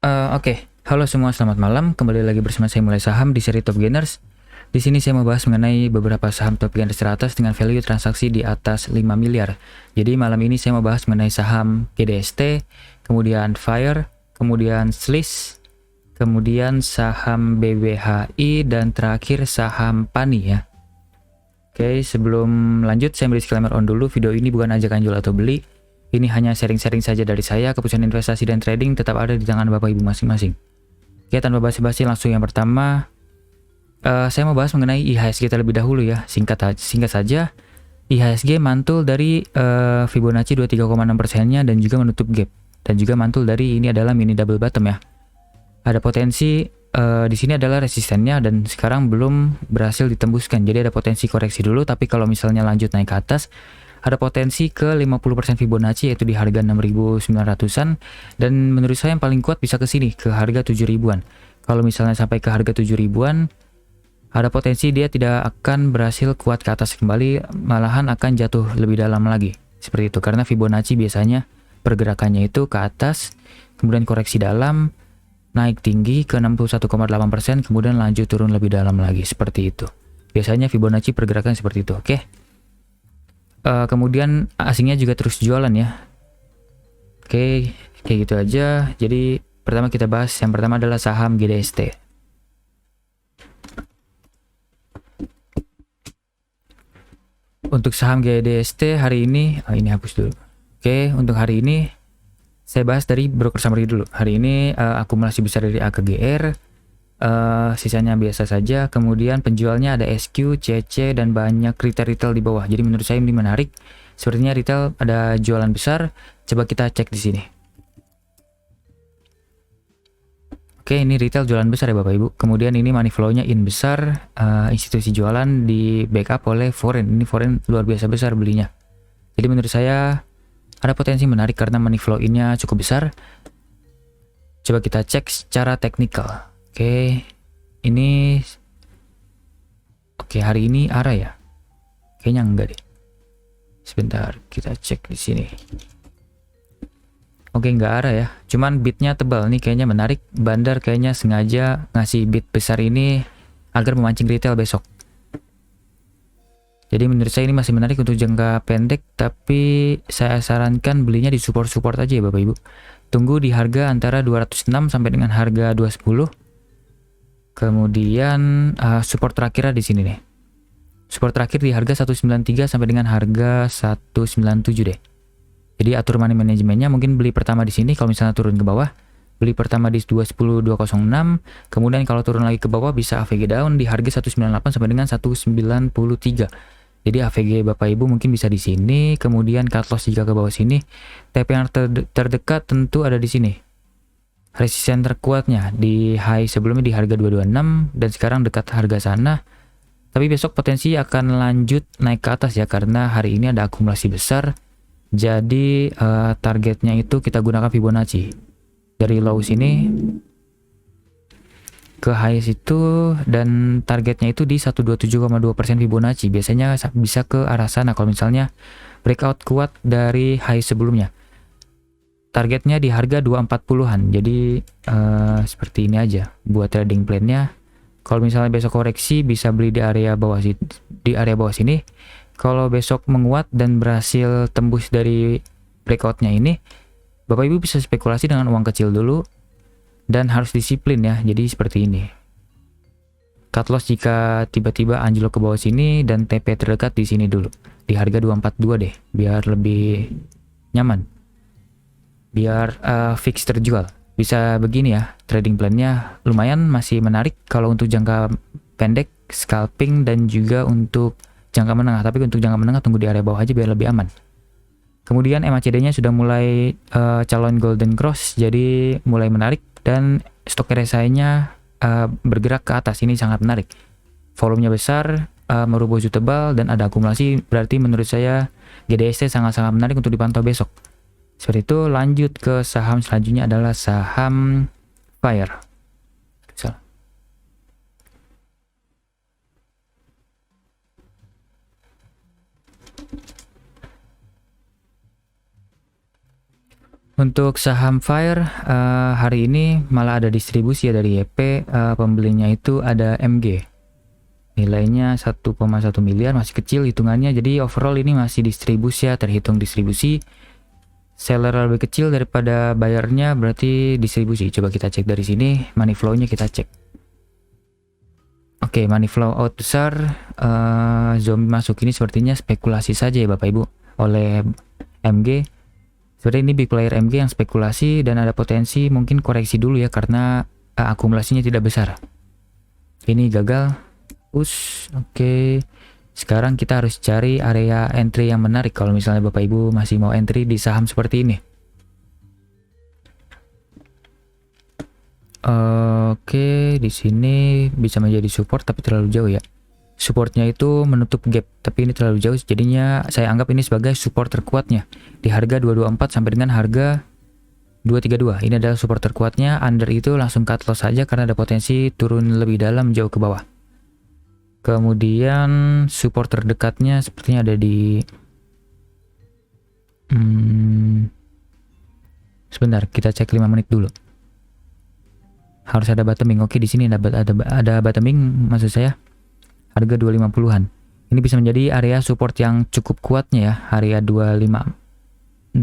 Oke. Halo semua, selamat malam. Kembali lagi bersama saya Mulai Saham di seri Top Gainers. Di sini saya mau bahas mengenai beberapa saham Top Gainers teratas dengan value transaksi di atas 5 miliar. Jadi malam ini saya mau bahas mengenai saham GDST, kemudian Fire, kemudian Sliss, kemudian saham BBHI, dan terakhir saham PANI ya. Oke, sebelum lanjut saya beri disclaimer on dulu, video ini bukan ajakan jual atau beli. Ini hanya sharing-sharing saja dari saya, keputusan investasi dan trading tetap ada di tangan Bapak Ibu masing-masing. Oke, tanpa basa-basi langsung yang pertama, saya mau bahas mengenai IHSG terlebih dahulu ya. Singkat saja, IHSG mantul dari Fibonacci 23,6%-nya dan juga menutup gap. Dan juga mantul dari ini adalah mini double bottom ya. Ada potensi di sini adalah resistennya dan sekarang belum berhasil ditembuskan. Jadi ada potensi koreksi dulu, tapi kalau misalnya lanjut naik ke atas, ada potensi ke 50% Fibonacci yaitu di harga 6.900-an, dan menurut saya yang paling kuat bisa ke sini ke harga 7.000-an. Kalau misalnya sampai ke harga 7.000-an, ada potensi dia tidak akan berhasil kuat ke atas kembali, malahan akan jatuh lebih dalam lagi. Seperti itu, karena Fibonacci biasanya pergerakannya itu ke atas, kemudian koreksi dalam, naik tinggi ke 61,8%, kemudian lanjut turun lebih dalam lagi, seperti itu. Biasanya Fibonacci pergerakan seperti itu, oke? Kemudian asingnya juga terus jualan ya. Oke, kayak gitu aja. Jadi pertama kita bahas, yang pertama adalah saham GDST. Untuk saham GDST hari ini, ini hapus dulu. Oke, untuk hari ini saya bahas dari broker summary dulu. Hari ini akumulasi besar dari A ke GR, sisanya biasa saja. Kemudian penjualnya ada SQ, CC, dan banyak retail di bawah. Jadi menurut saya ini menarik. Sepertinya retail ada jualan besar. Coba kita cek di sini. Oke, ini retail jualan besar ya Bapak Ibu. Kemudian ini money flow-nya in besar, institusi jualan di backup oleh foreign. Ini foreign luar biasa besar belinya. Jadi menurut saya ada potensi menarik karena money flow in-nya cukup besar. Coba kita cek secara teknikal. Oke, ini hari ini arah ya? Kayaknya enggak deh. Sebentar, kita cek di sini. Oke, nggak arah ya. Cuman bitnya tebal nih, kayaknya menarik. Bandar kayaknya sengaja ngasih bit besar ini agar memancing retail besok. Jadi menurut saya ini masih menarik untuk jangka pendek, tapi saya sarankan belinya di support-support aja ya Bapak Ibu. Tunggu di harga antara 206 sampai dengan harga 210. Kemudian support terakhirnya di sini nih. Support terakhir di harga 193 sampai dengan harga 197 deh. Jadi atur money manajemennya, mungkin beli pertama di sini kalau misalnya turun ke bawah. Beli pertama di 210 206, kemudian kalau turun lagi ke bawah bisa AVG down di harga 198 sampai dengan 193. Jadi AVG Bapak Ibu mungkin bisa di sini, kemudian cut loss jika ke bawah sini. TP yang terdekat tentu ada di sini. Resisten terkuatnya di high sebelumnya di harga 226 dan sekarang dekat harga sana. Tapi besok potensi akan lanjut naik ke atas ya, karena hari ini ada akumulasi besar. Jadi targetnya itu kita gunakan Fibonacci dari low sini ke high itu, dan targetnya itu di 127,2% Fibonacci. Biasanya bisa ke arah sana kalau misalnya breakout kuat dari high sebelumnya. Targetnya di harga 240-an. Jadi seperti ini aja buat trading plan-nya. Kalau misalnya besok koreksi bisa beli di area bawah sini. Kalau besok menguat dan berhasil tembus dari breakoutnya ini, Bapak Ibu bisa spekulasi dengan uang kecil dulu dan harus disiplin ya. Jadi seperti ini. Cut loss jika tiba-tiba anjlok ke bawah sini, dan TP terdekat di sini dulu. Di harga 242 deh, biar lebih nyaman. Biar fix terjual. Bisa begini ya, trading plan-nya lumayan masih menarik kalau untuk jangka pendek, scalping, dan juga untuk jangka menengah. Tapi untuk jangka menengah tunggu di area bawah aja biar lebih aman. Kemudian MACD-nya sudah mulai calon golden cross, jadi mulai menarik, dan stok RSI-nya bergerak ke atas. Ini sangat menarik. Volumenya besar, merubah baju tebal, dan ada akumulasi. Berarti menurut saya GDST sangat-sangat menarik untuk dipantau besok. Seperti itu. Lanjut ke saham selanjutnya adalah saham Fire. Untuk saham Fire hari ini malah ada distribusi ya dari YP, pembelinya itu ada MG. Nilainya 1,1 miliar, masih kecil hitungannya, jadi overall ini masih distribusi ya, terhitung distribusi. Seller lebih kecil daripada bayarnya, berarti distribusi. Coba kita cek dari sini, money flow-nya kita cek. Oke, money flow out besar, zombie masuk ini sepertinya spekulasi saja ya Bapak Ibu oleh MG. Seperti ini big player MG yang spekulasi dan ada potensi mungkin koreksi dulu ya karena akumulasinya tidak besar. Ini gagal, push. Oke. Sekarang kita harus cari area entry yang menarik kalau misalnya Bapak Ibu masih mau entry di saham seperti ini. Oke, di sini bisa menjadi support tapi terlalu jauh ya. Supportnya itu menutup gap, tapi ini terlalu jauh, jadinya saya anggap ini sebagai support terkuatnya di harga 224 sampai dengan harga 232. Ini adalah support terkuatnya. Under itu langsung cut loss saja karena ada potensi turun lebih dalam jauh ke bawah. Kemudian support terdekatnya sepertinya ada di sebentar, kita cek 5 menit dulu. Harus ada bottoming. Oke, di sini ada bottoming maksud saya. Harga 250-an. Ini bisa menjadi area support yang cukup kuatnya ya, area 258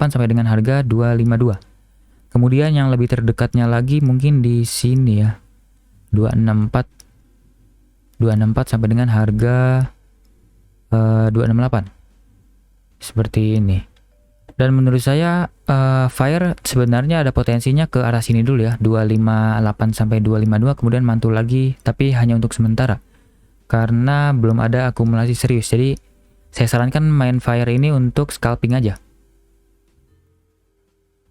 sampai dengan harga 252. Kemudian yang lebih terdekatnya lagi mungkin di sini ya. 264 sampai dengan harga 268. Seperti ini. Dan menurut saya Fire sebenarnya ada potensinya ke arah sini dulu ya, 258 sampai 252, kemudian mantul lagi tapi hanya untuk sementara. Karena belum ada akumulasi serius. Jadi saya sarankan main Fire ini untuk scalping aja.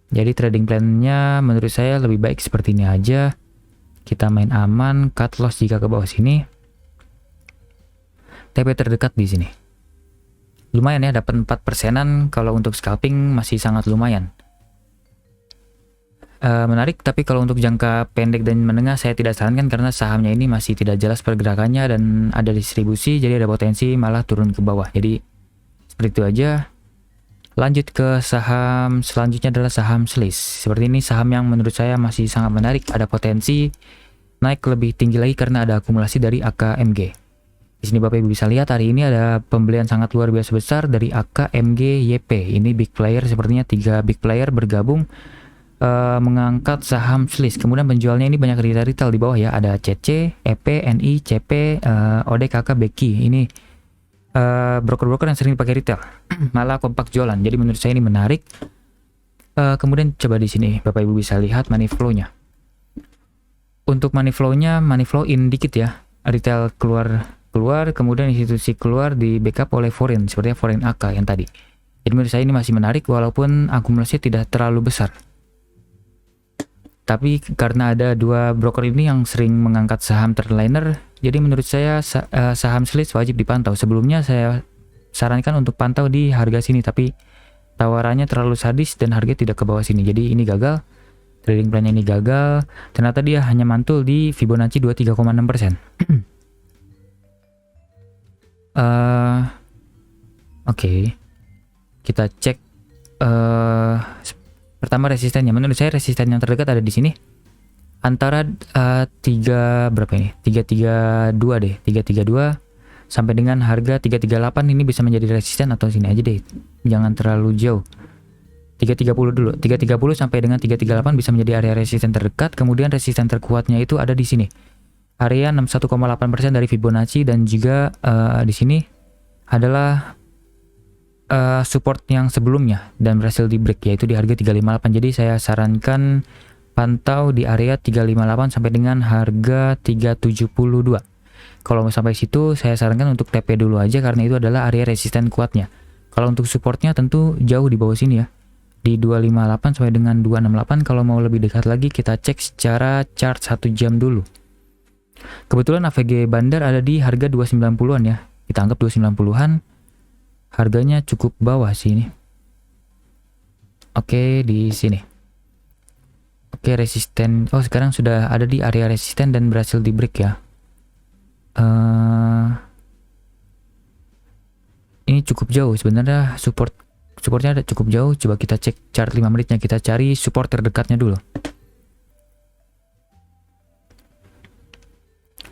Jadi trading plan-nya menurut saya lebih baik seperti ini aja. Kita main aman, cut loss jika ke bawah sini. TP terdekat di sini. Lumayan ya, dapat 4%-an, kalau untuk scalping masih sangat lumayan. Menarik, tapi kalau untuk jangka pendek dan menengah saya tidak sarankan karena sahamnya ini masih tidak jelas pergerakannya dan ada distribusi, jadi ada potensi malah turun ke bawah. Jadi seperti itu aja. Lanjut ke saham selanjutnya adalah saham Slice. Seperti ini saham yang menurut saya masih sangat menarik, ada potensi naik lebih tinggi lagi karena ada akumulasi dari AKMG. Di sini Bapak Ibu bisa lihat hari ini ada pembelian sangat luar biasa besar dari AKMG YP. Ini big player, sepertinya 3 big player bergabung mengangkat saham Slice. Kemudian penjualnya ini banyak retail di bawah ya, ada CC, EP, NI, CP, ODKK, Beki. Ini broker-broker yang sering pakai retail, malah kompak jualan. Jadi menurut saya ini menarik. Kemudian coba di sini Bapak Ibu bisa lihat money flow-nya. Untuk money flow-nya, money flow in dikit ya. Retail keluar, kemudian institusi keluar di backup oleh foreign, seperti foreign AK yang tadi. Jadi menurut saya ini masih menarik walaupun akumulasinya tidak terlalu besar. Tapi karena ada 2 broker ini yang sering mengangkat saham trendliner, jadi menurut saya saham Slice wajib dipantau. Sebelumnya saya sarankan untuk pantau di harga sini, tapi tawarannya terlalu sadis dan harga tidak ke bawah sini. Jadi ini gagal, trading plan ini gagal. Ternyata dia hanya mantul di Fibonacci 23,6%. Oke. Kita cek pertama resistennya. Menurut saya resisten yang terdekat ada di sini. Antara 3 berapa ini? 332 deh. 332 sampai dengan harga 338 ini bisa menjadi resisten atau sini aja deh. Jangan terlalu jauh. 330 dulu. 330 sampai dengan 338 bisa menjadi area resisten terdekat. Kemudian resisten terkuatnya itu ada di sini. Area 61,8% dari Fibonacci dan juga di sini adalah support yang sebelumnya dan berhasil di break yaitu di harga 358. Jadi saya sarankan pantau di area 358 sampai dengan harga 372. Kalau mau sampai situ saya sarankan untuk TP dulu aja karena itu adalah area resisten kuatnya. Kalau untuk supportnya tentu jauh di bawah sini ya. Di 258 sampai dengan 268. Kalau mau lebih dekat lagi kita cek secara chart 1 jam dulu. Kebetulan AVG Bandar ada di harga 290-an ya. Kita anggap 290-an. Harganya cukup bawah sih ini. Oke, di sini. Oke, resisten. Oh, sekarang sudah ada di area resisten dan berhasil di break ya. Ini cukup jauh sebenarnya, support supportnya ada cukup jauh. Coba kita cek chart 5 menitnya, kita cari support terdekatnya dulu.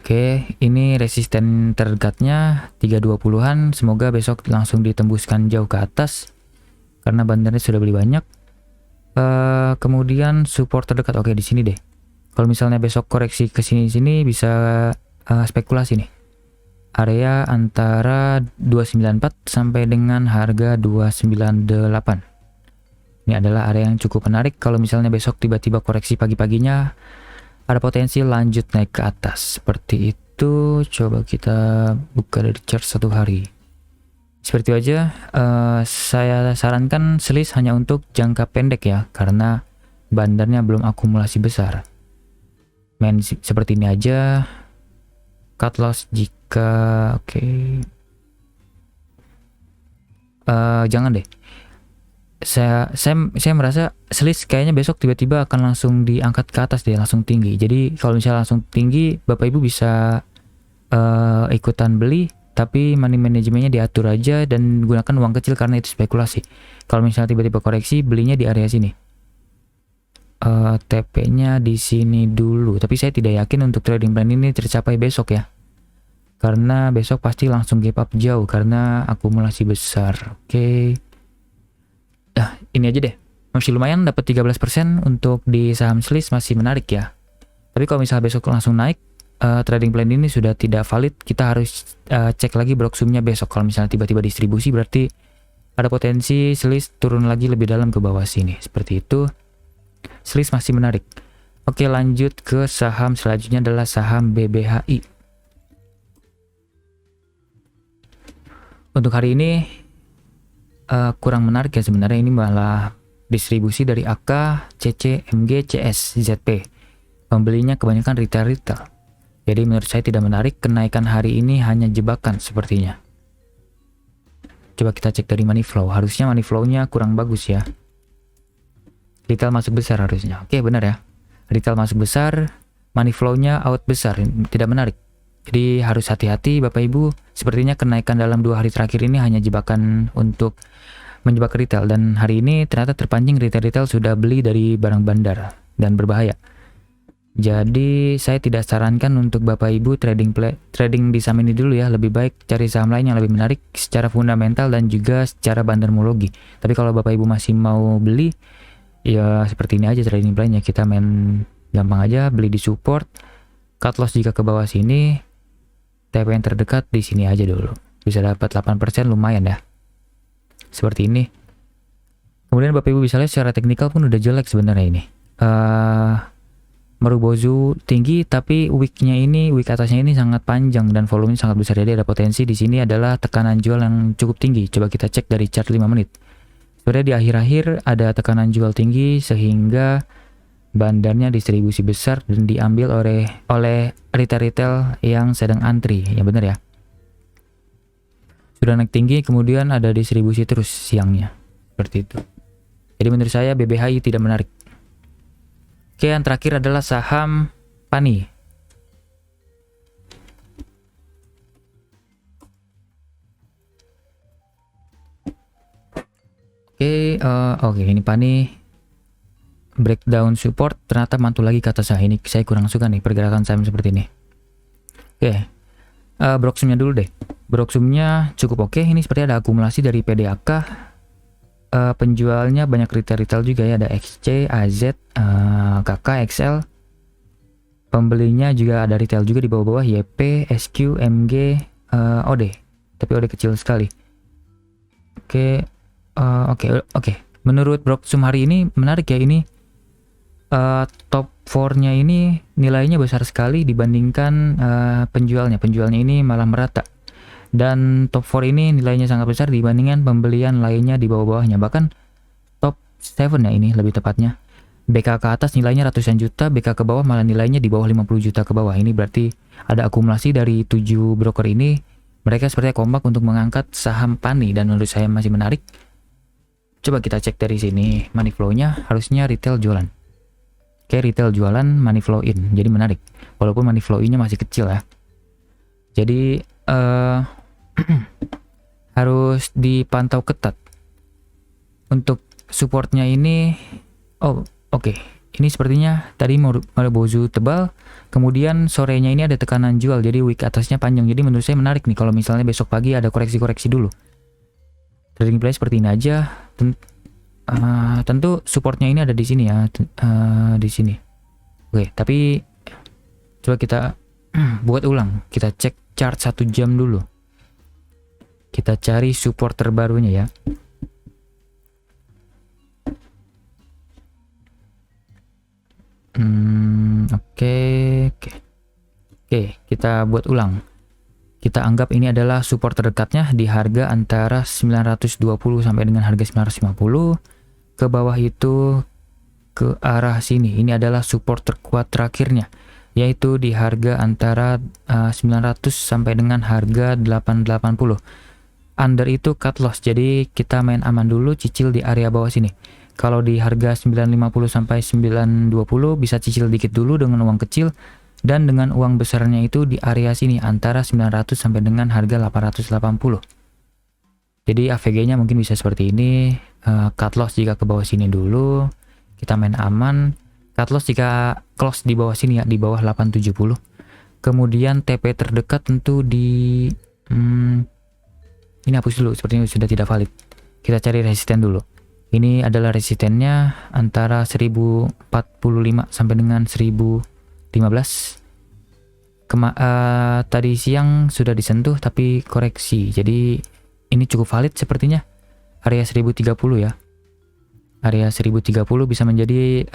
Oke, ini resisten terdekatnya 320-an. Semoga besok langsung ditembuskan jauh ke atas karena bandarnya sudah beli banyak. Kemudian support terdekat, oke di sini deh. Kalau misalnya besok koreksi ke sini bisa spekulasi nih. Area antara 294 sampai dengan harga 298. Ini adalah area yang cukup menarik. Kalau misalnya besok tiba-tiba koreksi pagi-paginya, ada potensi lanjut naik ke atas. Seperti itu. Coba kita buka dari chart 1 hari. Seperti itu aja. Saya sarankan selis hanya untuk jangka pendek ya, karena bandarnya belum akumulasi besar. Main seperti ini aja. Cut loss jika oke. Jangan deh. Saya merasa selis kayaknya besok tiba-tiba akan langsung diangkat ke atas deh, langsung tinggi. Jadi kalau misalnya langsung tinggi, Bapak Ibu bisa ikutan beli, tapi money manajemennya diatur aja dan gunakan uang kecil karena itu spekulasi. Kalau misalnya tiba-tiba koreksi, belinya di area sini. TP-nya di sini dulu, tapi saya tidak yakin untuk trading plan ini tercapai besok ya, karena besok pasti langsung gap up jauh karena akumulasi besar. Oke. Ini aja deh, masih lumayan dapat 13% untuk di saham selis, masih menarik ya. Tapi kalau misalnya besok langsung naik, trading plan ini sudah tidak valid. Kita harus cek lagi broksumnya besok. Kalau misalnya tiba-tiba distribusi, berarti ada potensi selis turun lagi lebih dalam ke bawah sini. Seperti itu. Selis masih menarik. Oke, lanjut ke saham selanjutnya adalah saham BBHI. Untuk hari ini kurang menarik ya sebenarnya. Ini malah distribusi dari AK, CC, MG, CS, ZP. Pembelinya kebanyakan retail. Jadi menurut saya tidak menarik. Kenaikan hari ini hanya jebakan sepertinya. Coba kita cek dari money flow. Harusnya money flow-nya kurang bagus ya. Retail masuk besar harusnya. Oke, benar ya. Retail masuk besar, money flow-nya out besar. Tidak menarik. Jadi harus hati-hati Bapak Ibu. Sepertinya kenaikan dalam 2 hari terakhir ini hanya jebakan untuk menjebak retail. Dan hari ini ternyata terpancing retail sudah beli dari barang bandar dan berbahaya. Jadi saya tidak sarankan untuk Bapak Ibu trading di saham ini dulu ya. Lebih baik cari saham lain yang lebih menarik secara fundamental dan juga secara bandarmologi. Tapi kalau Bapak Ibu masih mau beli, ya seperti ini aja trading plan-nya. Kita main gampang aja, beli di support, cut loss jika ke bawah sini, TP yang terdekat di sini aja dulu. Bisa dapat 8%, lumayan ya. Seperti ini. Kemudian Bapak Ibu bisa lihat secara teknikal pun udah jelek sebenarnya ini. Marubozu tinggi, tapi wick atasnya ini sangat panjang dan volumenya sangat besar. Jadi ada potensi di sini adalah tekanan jual yang cukup tinggi. Coba kita cek dari chart 5 menit. Sebenarnya di akhir-akhir ada tekanan jual tinggi sehingga bandarnya distribusi besar dan diambil oleh retail yang sedang antri. Ya benar ya. Sudah naik tinggi, kemudian ada distribusi terus siangnya. Seperti itu. Jadi menurut saya BBHI tidak menarik. Oke, yang terakhir adalah saham PANI. Oke, ini PANI breakdown support ternyata mantul lagi ke atas. Ini saya kurang suka nih pergerakan saham seperti ini. Oke, broksumnya dulu deh. Broksumnya cukup oke. Ini seperti ada akumulasi dari PDAK. Penjualnya banyak retail juga ya, ada XC, AZ, KK, XL. Pembelinya juga ada retail juga di bawah-bawah, YP, SQ, MG, OD. Tapi OD kecil sekali. Oke. Menurut broksum hari ini menarik ya ini. Top 4-nya ini nilainya besar sekali dibandingkan penjualnya. Penjualnya ini malah merata. Dan top 4 ini nilainya sangat besar dibandingkan pembelian lainnya di bawah-bawahnya. Bahkan top 7 ya ini lebih tepatnya. BK ke atas nilainya ratusan juta, BK ke bawah malah nilainya di bawah 50 juta ke bawah. Ini berarti ada akumulasi dari 7 broker ini. Mereka sepertinya kompak untuk mengangkat saham PANI dan menurut saya masih menarik. Coba kita cek dari sini money flow-nya, harusnya retail jualan. Oke, retail jualan, money flow in. Jadi menarik. Walaupun money flow in-nya masih kecil ya. Jadi harus dipantau ketat. untuk supportnya ini, oke. Ini sepertinya tadi Marubozu tebal, kemudian sorenya ini ada tekanan jual, jadi wick atasnya panjang. Jadi menurut saya menarik nih kalau misalnya besok pagi ada koreksi-koreksi dulu. Trading play seperti ini aja. Tentu supportnya ini ada di sini ya, di sini. Oke, tapi coba kita buat ulang. Kita cek chart 1 jam dulu. Kita cari support terbarunya ya. Oke, kita buat ulang. Kita anggap ini adalah support terdekatnya di harga antara 920 sampai dengan harga 950. Ke bawah itu ke arah sini. Ini adalah support terkuat terakhirnya, yaitu di harga antara 900 sampai dengan harga 880. Under itu cut loss, jadi kita main aman dulu, cicil di area bawah sini. Kalau di harga 950 sampai 920 bisa cicil dikit dulu dengan uang kecil, dan dengan uang besarnya itu di area sini antara 900 sampai dengan harga 880. Jadi AVG-nya mungkin bisa seperti ini. Cut loss jika ke bawah sini dulu, kita main aman. Cut loss jika close di bawah sini ya, di bawah 870. Kemudian TP terdekat tentu di ini hapus dulu, sepertinya sudah tidak valid. Kita cari resisten dulu. Ini adalah resistennya antara 1045 sampai dengan 1015. Tadi siang sudah disentuh tapi koreksi. Jadi ini cukup valid sepertinya. Area 1030 ya. Area 1030 bisa menjadi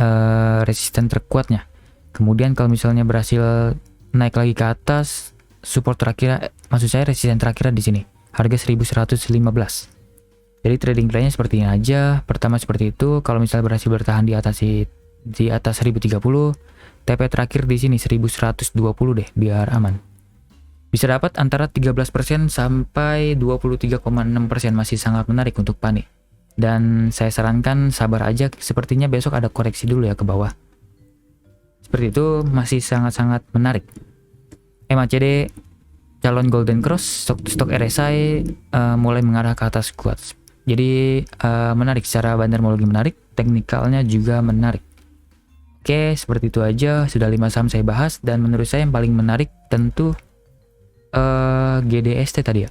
resisten terkuatnya. Kemudian kalau misalnya berhasil naik lagi ke atas, support terakhir, maksud saya resisten terakhir di sini. Harga 1115. Jadi trading plan-nya seperti ini aja. Pertama seperti itu, kalau misalnya berhasil bertahan di atas 1030, TP terakhir di sini 1120 deh biar aman. Bisa dapat antara 13% sampai 23,6%, masih sangat menarik untuk panik. Dan saya sarankan sabar aja, sepertinya besok ada koreksi dulu ya ke bawah. Seperti itu masih sangat-sangat menarik. MACD calon Golden Cross, stok RSI mulai mengarah ke atas kuat. Jadi menarik, secara bandarmologi menarik, teknikalnya juga menarik. Oke, seperti itu aja. Sudah 5 saham saya bahas, dan menurut saya yang paling menarik tentu GDST tadi ya.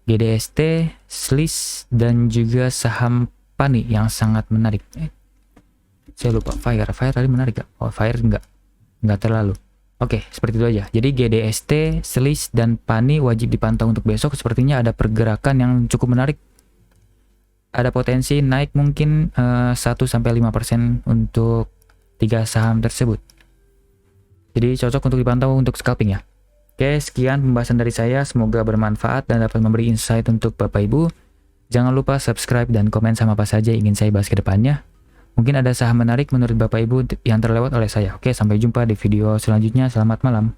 GDST, SLIS, dan juga saham PANI yang sangat menarik. Saya lupa, Fire tadi menarik gak? Oh, Fire enggak terlalu. Oke, seperti itu aja. Jadi GDST, SLIS, dan PANI wajib dipantau untuk besok. Sepertinya ada pergerakan yang cukup menarik. Ada potensi naik mungkin 1-5% untuk 3 saham tersebut. Jadi cocok untuk dipantau untuk scalping ya. Oke, sekian pembahasan dari saya. Semoga bermanfaat dan dapat memberi insight untuk Bapak Ibu. Jangan lupa subscribe dan komen sama apa saja ingin saya bahas ke depannya. Mungkin ada saham menarik menurut Bapak Ibu yang terlewat oleh saya. Oke, sampai jumpa di video selanjutnya. Selamat malam.